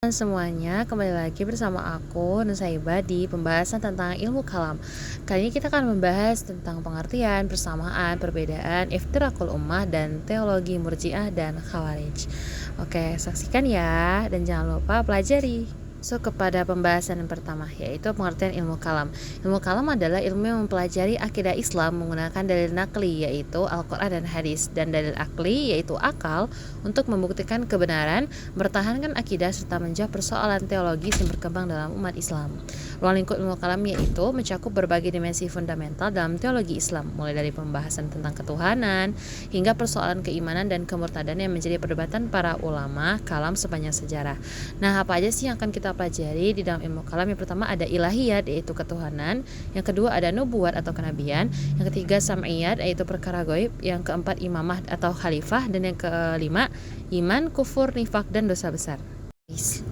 Semuanya, kembali lagi bersama aku Nusaibah di pembahasan tentang ilmu kalam. Kali ini kita akan membahas tentang pengertian, persamaan, perbedaan, iftirakul ummah, dan teologi murji'ah dan khawarij. Oke, saksikan ya, dan jangan lupa pelajari. So, kepada pembahasan yang pertama, yaitu pengertian ilmu kalam. Ilmu kalam adalah ilmu yang mempelajari akidah Islam menggunakan dalil nakli, yaitu Al-Quran dan hadis, dan dalil akli, yaitu akal, untuk membuktikan kebenaran, mempertahankan akidah, serta menjawab persoalan teologis yang berkembang dalam umat Islam. Ruang lingkup ilmu kalam yaitu mencakup berbagai dimensi fundamental dalam teologi Islam, mulai dari pembahasan tentang ketuhanan, hingga persoalan keimanan dan kemurtadan yang menjadi perdebatan para ulama kalam sepanjang sejarah. Nah, apa aja sih yang akan kita pelajari di dalam ilmu kalam? Yang pertama ada ilahiyat, yaitu ketuhanan. Yang kedua ada nubuat atau kenabian. Yang ketiga sam'iyat, yaitu perkara gaib. Yang keempat imamah atau khalifah. Dan yang kelima iman, kufur, nifak, dan dosa besar.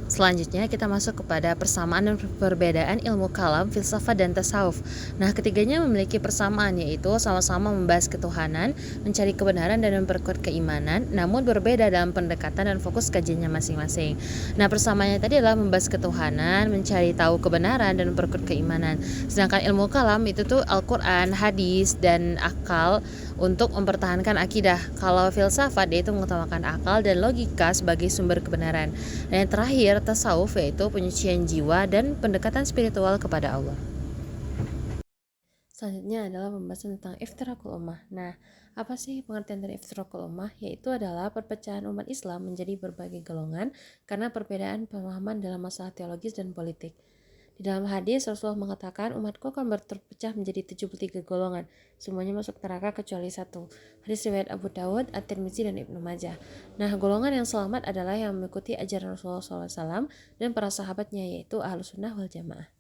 Selanjutnya kita masuk kepada persamaan dan perbedaan ilmu kalam, filsafat, dan tasawuf. Nah, ketiganya memiliki persamaan, yaitu sama-sama membahas ketuhanan, mencari kebenaran, dan memperkuat keimanan, namun berbeda dalam pendekatan dan fokus kajiannya masing-masing. Nah, persamaannya tadi adalah membahas ketuhanan, mencari tahu kebenaran, dan memperkuat keimanan. Sedangkan ilmu kalam itu tuh Al-Quran, hadis, dan akal untuk mempertahankan akidah. Kalau filsafat yaitu mengutamakan akal dan logika sebagai sumber kebenaran. Dan yang terakhir, tasawuf yaitu penyucian jiwa dan pendekatan spiritual kepada Allah. Selanjutnya adalah pembahasan tentang iftirakul ummah. Nah, apa sih pengertian dari iftirakul ummah? Yaitu adalah perpecahan umat Islam menjadi berbagai golongan karena perbedaan pemahaman dalam masalah teologis dan politik. Di dalam hadis, Rasulullah mengatakan umatku akan terpecah menjadi 73 golongan. Semuanya masuk neraka kecuali satu. Hadis riwayat Abu Dawud, At-Tirmizi, dan Ibnu Majah. Nah, golongan yang selamat adalah yang mengikuti ajaran Rasulullah SAW dan para sahabatnya, yaitu Ahlus Sunnah wal Jamaah.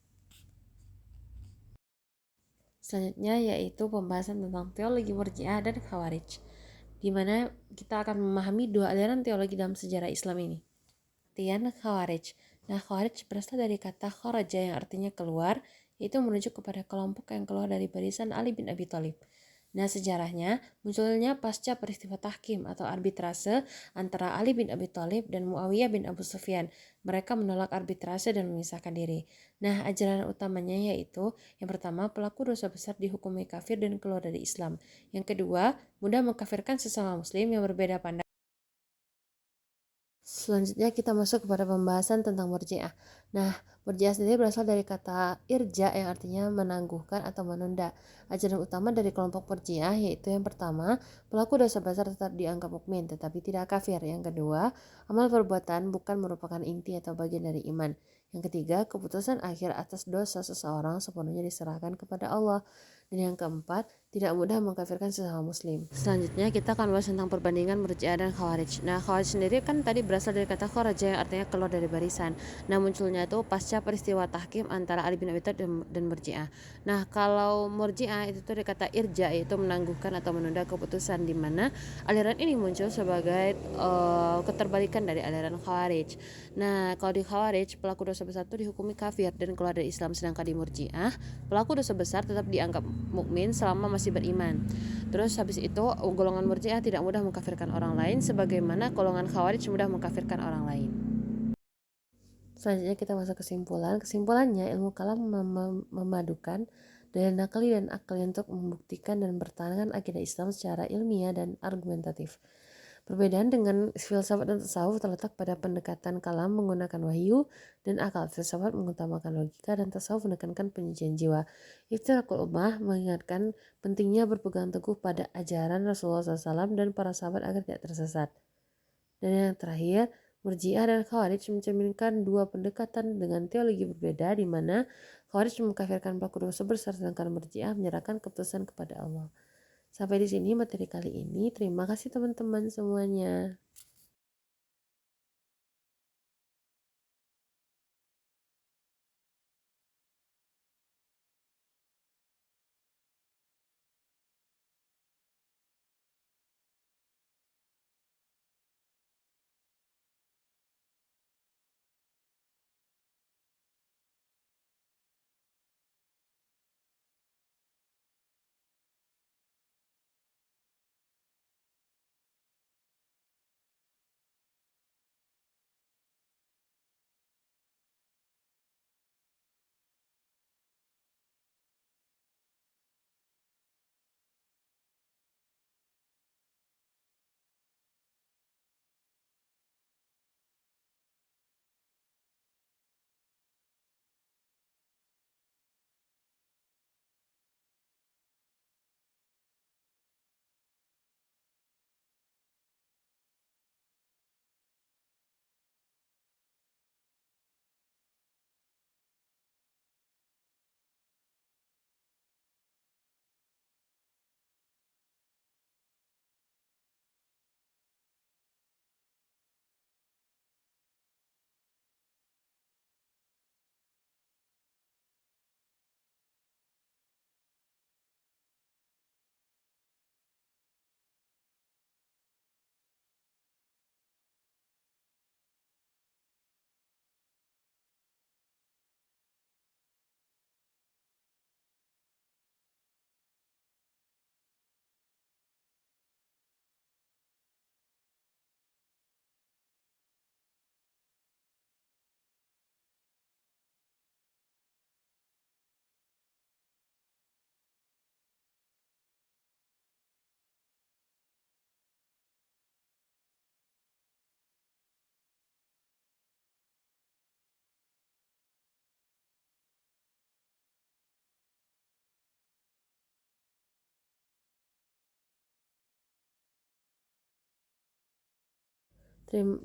Selanjutnya yaitu pembahasan tentang teologi murji'ah dan khawarij, di mana kita akan memahami dua aliran teologi dalam sejarah Islam ini. Tian khawarij. Nah, khawarij berasal dari kata kharaja yang artinya keluar, yaitu merujuk kepada kelompok yang keluar dari barisan Ali bin Abi Thalib. Nah, sejarahnya munculnya pasca peristiwa tahkim atau arbitrase antara Ali bin Abi Thalib dan Muawiyah bin Abu Sufyan. Mereka menolak arbitrase dan memisahkan diri. Nah, ajaran utamanya yaitu yang pertama, pelaku dosa besar dihukumi kafir dan keluar dari Islam. Yang kedua, mudah mengkafirkan sesama muslim yang berbeda pandangan. Selanjutnya kita masuk kepada pembahasan tentang murji'ah. Nah, murji'ah sendiri berasal dari kata irja yang artinya menangguhkan atau menunda. Ajaran utama dari kelompok murji'ah yaitu yang pertama, pelaku dosa besar tetap dianggap mukmin tetapi tidak kafir. Yang kedua, amal perbuatan bukan merupakan inti atau bagian dari iman. Yang ketiga, keputusan akhir atas dosa seseorang sepenuhnya diserahkan kepada Allah. Dan yang keempat, tidak mudah mengkafirkan sesama muslim. Selanjutnya kita akan bahas tentang perbandingan murji'ah dan khawarij. Nah, khawarij sendiri kan tadi berasal dari kata kharaja yang artinya keluar dari barisan. Nah, munculnya itu pasca peristiwa tahkim antara Ali bin Abi Thalib dan murji'ah. Nah, kalau murji'ah itu tuh dari kata irja, yaitu menangguhkan atau menunda keputusan, di mana aliran ini muncul sebagai keterbalikan dari aliran khawarij. Nah, kalau di khawarij pelaku dosa besar itu dihukumi kafir dan keluar dari Islam, sedangkan di murji'ah pelaku dosa besar tetap dianggap mukmin selama masih beriman. Terus habis itu golongan murji'ah tidak mudah mengkafirkan orang lain sebagaimana golongan khawarij mudah mengkafirkan orang lain. Selanjutnya kita masuk kesimpulan. Kesimpulannya ilmu kalam memadukan dalil nakli dan akli untuk membuktikan dan mempertahankan akidah Islam secara ilmiah dan argumentatif. Perbedaan dengan filsafat dan tasawuf terletak pada pendekatan kalam menggunakan wahyu dan akal. Filsafat mengutamakan logika dan tasawuf menekankan penyucian jiwa. Iftirakul ummah mengingatkan pentingnya berpegang teguh pada ajaran Rasulullah SAW dan para sahabat agar tidak tersesat. Dan yang terakhir, murji'ah dan khawarij mencerminkan dua pendekatan dengan teologi berbeda, di mana khawarij mengkafirkan pelaku dosa besar sedangkan murji'ah menyerahkan keputusan kepada Allah. Sampai di sini materi kali ini. Terima kasih teman-teman semuanya.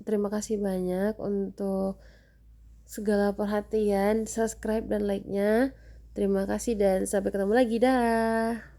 Terima kasih banyak untuk segala perhatian, subscribe dan like-nya. Terima kasih dan sampai ketemu lagi. Dah.